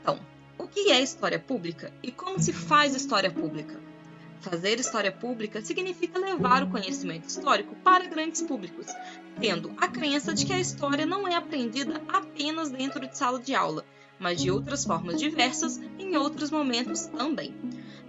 Então, o que é história pública e como se faz história pública? Fazer história pública significa levar o conhecimento histórico para grandes públicos, tendo a crença de que a história não é aprendida apenas dentro de sala de aula, mas de outras formas diversas em outros momentos também.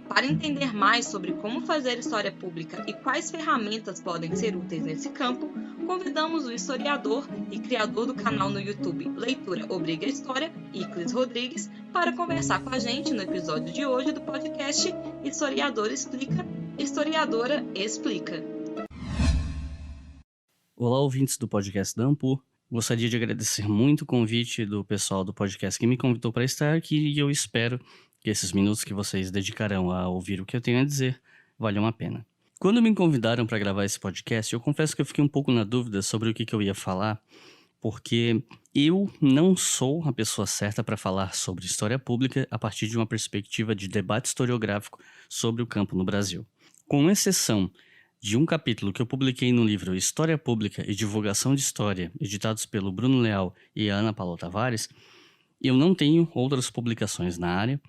Para entender mais sobre como fazer história pública e quais ferramentas podem ser úteis nesse campo, convidamos o historiador e criador do canal no YouTube Leitura Obriga História, Iclis Rodrigues, para conversar com a gente no episódio de hoje do podcast Historiador Explica, Historiadora Explica. Olá, ouvintes do podcast da Ampur. Gostaria de agradecer muito o convite do pessoal do podcast que me convidou para estar aqui e eu espero que esses minutos que vocês dedicarão a ouvir o que eu tenho a dizer valham a pena. Quando me convidaram para gravar esse podcast, eu confesso que eu fiquei um pouco na dúvida sobre o que eu ia falar, porque eu não sou a pessoa certa para falar sobre história pública a partir de uma perspectiva de debate historiográfico sobre o campo no Brasil. Com exceção de um capítulo que eu publiquei no livro História Pública e Divulgação de História, editados pelo Bruno Leal e a Ana Paula Tavares, eu não tenho outras publicações na área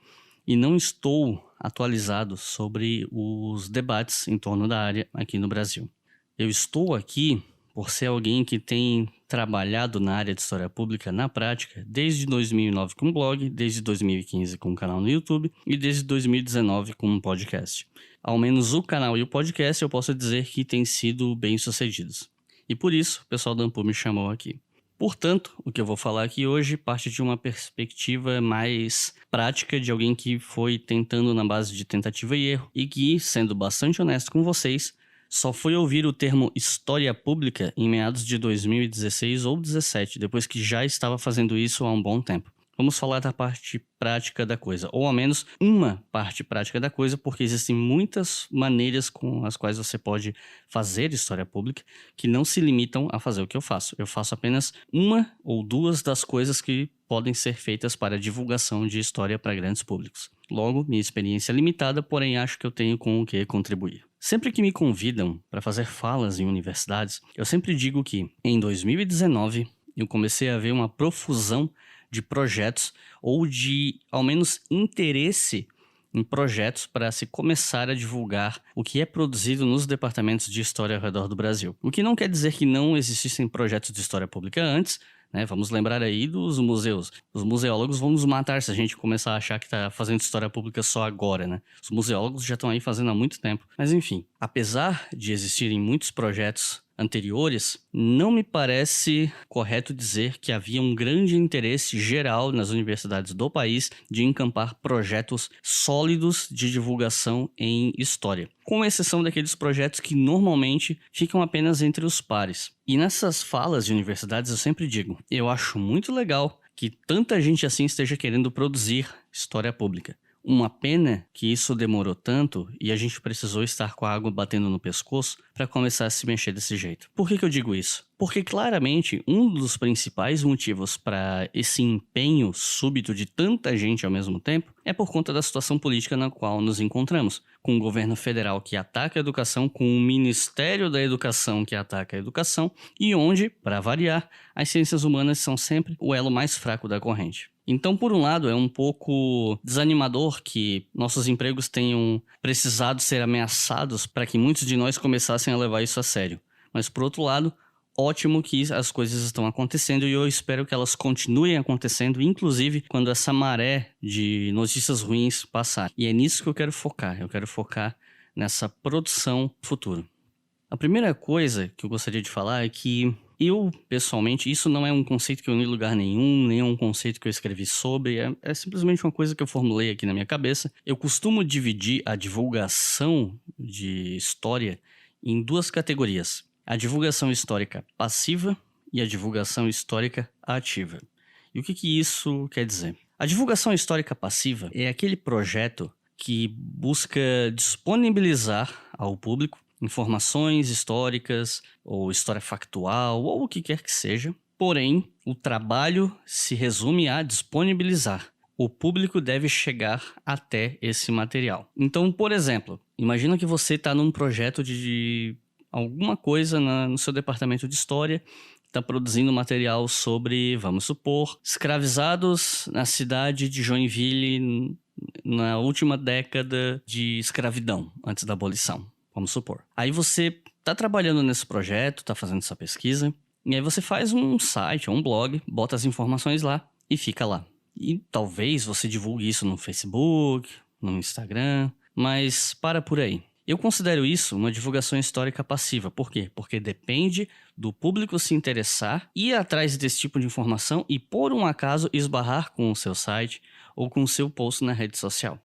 e não estou atualizado sobre os debates em torno da área aqui no Brasil. Eu estou aqui por ser alguém que tem trabalhado na área de história pública na prática desde 2009 com um blog, desde 2015 com um canal no YouTube e desde 2019 com um podcast. Ao menos o canal e o podcast eu posso dizer que têm sido bem-sucedidos. E por isso o pessoal da Ampur me chamou aqui. Portanto, o que eu vou falar aqui hoje parte de uma perspectiva mais prática de alguém que foi tentando na base de tentativa e erro e que, sendo bastante honesto com vocês, só foi ouvir o termo história pública em meados de 2016 ou 2017, depois que já estava fazendo isso há um bom tempo. Vamos falar da parte prática da coisa, ou ao menos uma parte prática da coisa, porque existem muitas maneiras com as quais você pode fazer história pública que não se limitam a fazer o que eu faço. Eu faço apenas uma ou duas das coisas que podem ser feitas para divulgação de história para grandes públicos. Logo, minha experiência é limitada, porém acho que eu tenho com o que contribuir. Sempre que me convidam para fazer falas em universidades, eu sempre digo que, em 2019, eu comecei a ver uma profusão de projetos ou de, ao menos, interesse em projetos para se começar a divulgar o que é produzido nos departamentos de história ao redor do Brasil. O que não quer dizer que não existissem projetos de história pública antes, né? Vamos lembrar aí dos museus. Os museólogos vão nos matar se a gente começar a achar que está fazendo história pública só agora, né? Os museólogos já estão aí fazendo há muito tempo. Mas enfim, apesar de existirem muitos projetos anteriores, não me parece correto dizer que havia um grande interesse geral nas universidades do país de encampar projetos sólidos de divulgação em história, com exceção daqueles projetos que normalmente ficam apenas entre os pares. E nessas falas de universidades eu sempre digo, eu acho muito legal que tanta gente assim esteja querendo produzir história pública. Uma pena que isso demorou tanto e a gente precisou estar com a água batendo no pescoço para começar a se mexer desse jeito. Por que eu digo isso? Porque claramente um dos principais motivos para esse empenho súbito de tanta gente ao mesmo tempo é por conta da situação política na qual nos encontramos, com um governo federal que ataca a educação, com um Ministério da Educação que ataca a educação e onde, para variar, as ciências humanas são sempre o elo mais fraco da corrente. Então, por um lado, é um pouco desanimador que nossos empregos tenham precisado ser ameaçados para que muitos de nós começassem a levar isso a sério. Mas, por outro lado, ótimo que as coisas estão acontecendo e eu espero que elas continuem acontecendo, inclusive quando essa maré de notícias ruins passar. E é nisso que eu quero focar nessa produção futuro. A primeira coisa que eu gostaria de falar é que eu, pessoalmente, isso não é um conceito que eu li em lugar nenhum, nem é um conceito que eu escrevi sobre, é simplesmente uma coisa que eu formulei aqui na minha cabeça. Eu costumo dividir a divulgação de história em duas categorias. A divulgação histórica passiva e a divulgação histórica ativa. E o que isso quer dizer? A divulgação histórica passiva é aquele projeto que busca disponibilizar ao público informações históricas ou história factual ou o que quer que seja. Porém, o trabalho se resume a disponibilizar. O público deve chegar até esse material. Então, por exemplo, imagina que você está num projeto de alguma coisa no seu departamento de história está produzindo material sobre, vamos supor, escravizados na cidade de Joinville na última década de escravidão, antes da abolição, vamos supor. Aí você está trabalhando nesse projeto, está fazendo essa pesquisa, e aí você faz um site, um blog, bota as informações lá e fica lá. E talvez você divulgue isso no Facebook, no Instagram, mas para por aí. Eu considero isso uma divulgação histórica passiva. Por quê? Porque depende do público se interessar, ir atrás desse tipo de informação e, por um acaso, esbarrar com o seu site ou com o seu post na rede social.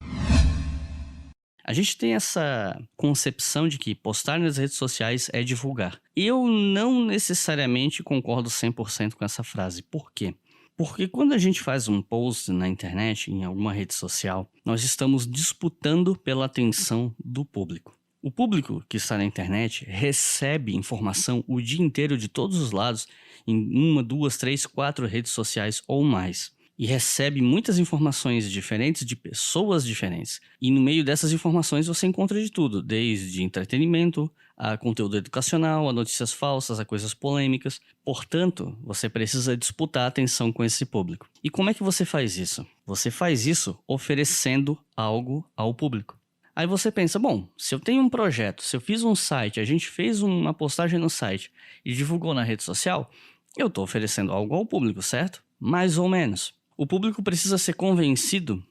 A gente tem essa concepção de que postar nas redes sociais é divulgar. Eu não necessariamente concordo 100% com essa frase. Por quê? Porque quando a gente faz um post na internet, em alguma rede social, nós estamos disputando pela atenção do público. O público que está na internet recebe informação o dia inteiro de todos os lados, em 1, 2, 3, 4 redes sociais ou mais. E recebe muitas informações diferentes de pessoas diferentes. E no meio dessas informações você encontra de tudo, desde entretenimento, a conteúdo educacional, a notícias falsas, a coisas polêmicas. Portanto, você precisa disputar a atenção com esse público. E como é que você faz isso? Você faz isso oferecendo algo ao público. Aí você pensa, bom, se eu tenho um projeto, se eu fiz um site, a gente fez uma postagem no site e divulgou na rede social, eu estou oferecendo algo ao público, certo? Mais ou menos. O público precisa ser convencido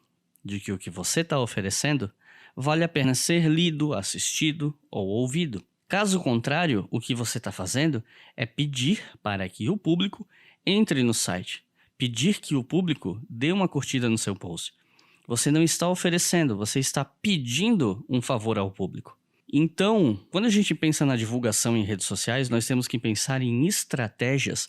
de que o que você está oferecendo vale a pena ser lido, assistido ou ouvido. Caso contrário, o que você está fazendo é pedir para que o público entre no site, pedir que o público dê uma curtida no seu post. Você não está oferecendo, você está pedindo um favor ao público. Então, quando a gente pensa na divulgação em redes sociais, nós temos que pensar em estratégias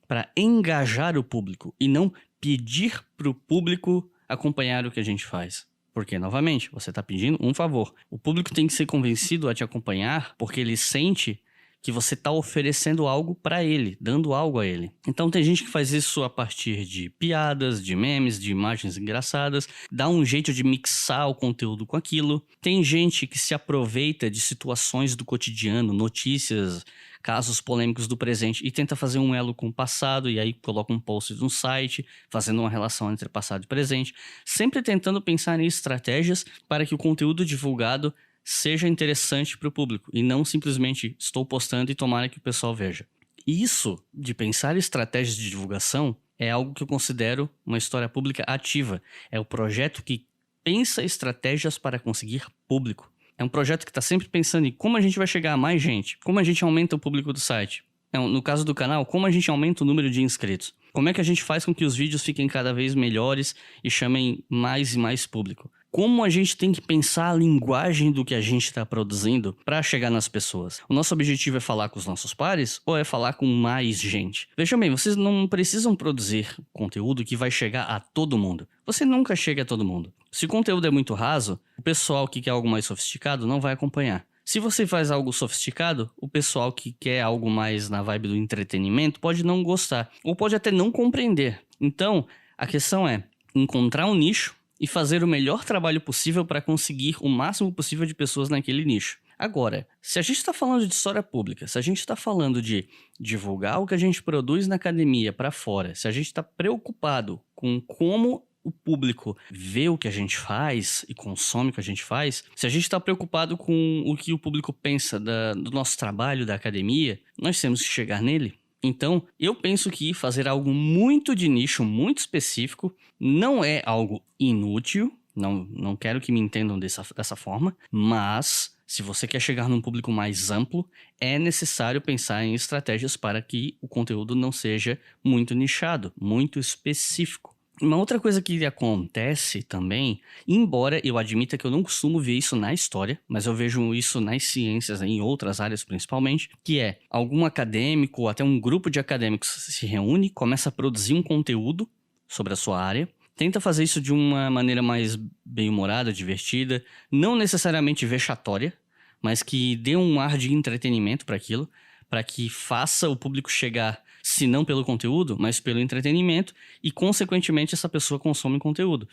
para engajar o público e não pedir para o público acompanhar o que a gente faz. Porque, novamente, você está pedindo um favor. O público tem que ser convencido a te acompanhar porque ele sente que você está oferecendo algo para ele, dando algo a ele. Então tem gente que faz isso a partir de piadas, de memes, de imagens engraçadas, dá um jeito de mixar o conteúdo com aquilo. Tem gente que se aproveita de situações do cotidiano, notícias, casos polêmicos do presente e tenta fazer um elo com o passado e aí coloca um post no site, fazendo uma relação entre passado e presente, sempre tentando pensar em estratégias para que o conteúdo divulgado seja interessante para o público e não simplesmente estou postando e tomara que o pessoal veja. Isso de pensar em estratégias de divulgação é algo que eu considero uma história pública ativa. É o projeto que pensa estratégias para conseguir público. É um projeto que está sempre pensando em como a gente vai chegar a mais gente, como a gente aumenta o público do site. No caso do canal, como a gente aumenta o número de inscritos. Como é que a gente faz com que os vídeos fiquem cada vez melhores e chamem mais e mais público. Como a gente tem que pensar a linguagem do que a gente está produzindo para chegar nas pessoas. O nosso objetivo é falar com os nossos pares ou é falar com mais gente? Veja bem, vocês não precisam produzir conteúdo que vai chegar a todo mundo. Você nunca chega a todo mundo. Se o conteúdo é muito raso, o pessoal que quer algo mais sofisticado não vai acompanhar. Se você faz algo sofisticado, o pessoal que quer algo mais na vibe do entretenimento pode não gostar, ou pode até não compreender. Então, a questão é encontrar um nicho e fazer o melhor trabalho possível para conseguir o máximo possível de pessoas naquele nicho. Agora, se a gente está falando de história pública, se a gente está falando de divulgar o que a gente produz na academia para fora, se a gente está preocupado com como o público vê o que a gente faz e consome o que a gente faz, se a gente está preocupado com o que o público pensa do nosso trabalho, da academia, nós temos que chegar nele. Então, eu penso que fazer algo muito de nicho, muito específico, não é algo inútil, não quero que me entendam dessa forma, mas se você quer chegar num público mais amplo, é necessário pensar em estratégias para que o conteúdo não seja muito nichado, muito específico. Uma outra coisa que acontece também, embora eu admita que eu não costumo ver isso na história, mas eu vejo isso nas ciências, em outras áreas principalmente, que é algum acadêmico ou até um grupo de acadêmicos se reúne, começa a produzir um conteúdo sobre a sua área, tenta fazer isso de uma maneira mais bem-humorada, divertida, não necessariamente vexatória, mas que dê um ar de entretenimento para aquilo, para que faça o público chegar, se não pelo conteúdo, mas pelo entretenimento, e consequentemente essa pessoa consome conteúdo.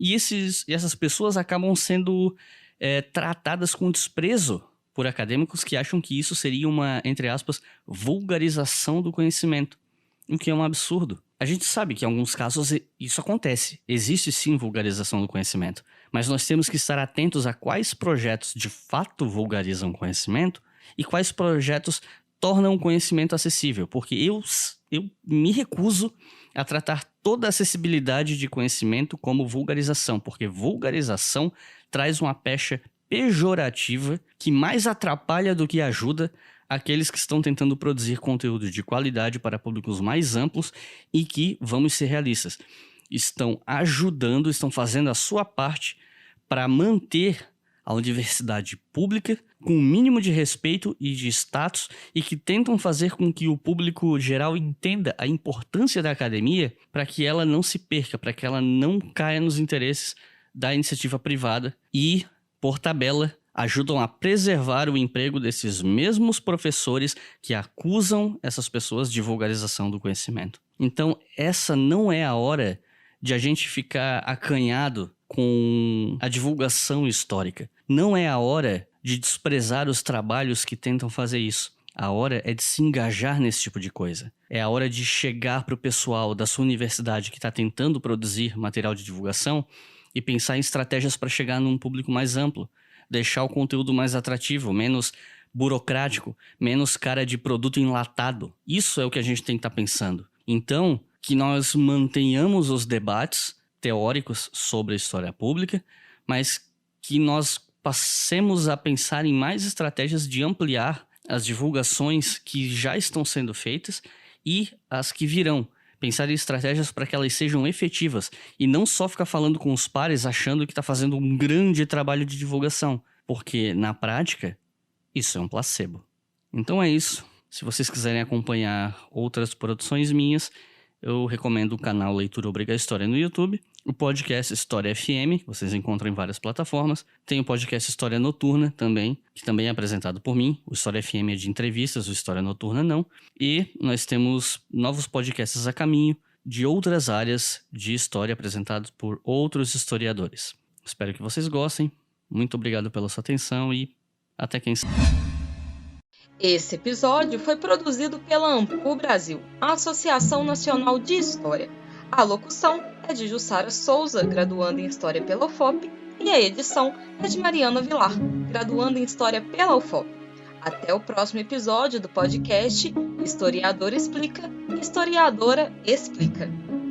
E essas pessoas acabam sendo tratadas com desprezo por acadêmicos que acham que isso seria uma, entre aspas, vulgarização do conhecimento, o que é um absurdo. A gente sabe que em alguns casos isso acontece, existe sim vulgarização do conhecimento, mas nós temos que estar atentos a quais projetos de fato vulgarizam o conhecimento e quais projetos tornam o conhecimento acessível, porque eu me recuso a tratar toda a acessibilidade de conhecimento como vulgarização, porque vulgarização traz uma pecha pejorativa que mais atrapalha do que ajuda aqueles que estão tentando produzir conteúdo de qualidade para públicos mais amplos e que, vamos ser realistas, estão ajudando, estão fazendo a sua parte para manter a universidade pública com o mínimo de respeito e de status e que tentam fazer com que o público geral entenda a importância da academia para que ela não se perca, para que ela não caia nos interesses da iniciativa privada e, por tabela, ajudam a preservar o emprego desses mesmos professores que acusam essas pessoas de vulgarização do conhecimento. Então, essa não é a hora de a gente ficar acanhado com a divulgação histórica. Não é a hora de desprezar os trabalhos que tentam fazer isso. A hora é de se engajar nesse tipo de coisa. É a hora de chegar para o pessoal da sua universidade que está tentando produzir material de divulgação e pensar em estratégias para chegar num público mais amplo. Deixar o conteúdo mais atrativo, menos burocrático, menos cara de produto enlatado. Isso é o que a gente tem que estar pensando. Então, que nós mantenhamos os debates teóricos sobre a história pública, mas que nós passemos a pensar em mais estratégias de ampliar as divulgações que já estão sendo feitas e as que virão. Pensar em estratégias para que elas sejam efetivas e não só ficar falando com os pares achando que está fazendo um grande trabalho de divulgação, porque na prática isso é um placebo. Então é isso. Se vocês quiserem acompanhar outras produções minhas, eu recomendo o canal Leitura Obriga História no YouTube, o podcast História FM, que vocês encontram em várias plataformas. Tem o podcast História Noturna também, que também é apresentado por mim. O História FM é de entrevistas, o História Noturna não. E nós temos novos podcasts a caminho de outras áreas de história apresentados por outros historiadores. Espero que vocês gostem. Muito obrigado pela sua atenção e até quem sabe. Esse episódio foi produzido pela AMPU Brasil, a Associação Nacional de História. A locução é de Jussara Souza, graduanda em História pela UFOP, e a edição é de Mariana Vilar, graduanda em História pela UFOP. Até o próximo episódio do podcast Historiador Explica, Historiadora Explica.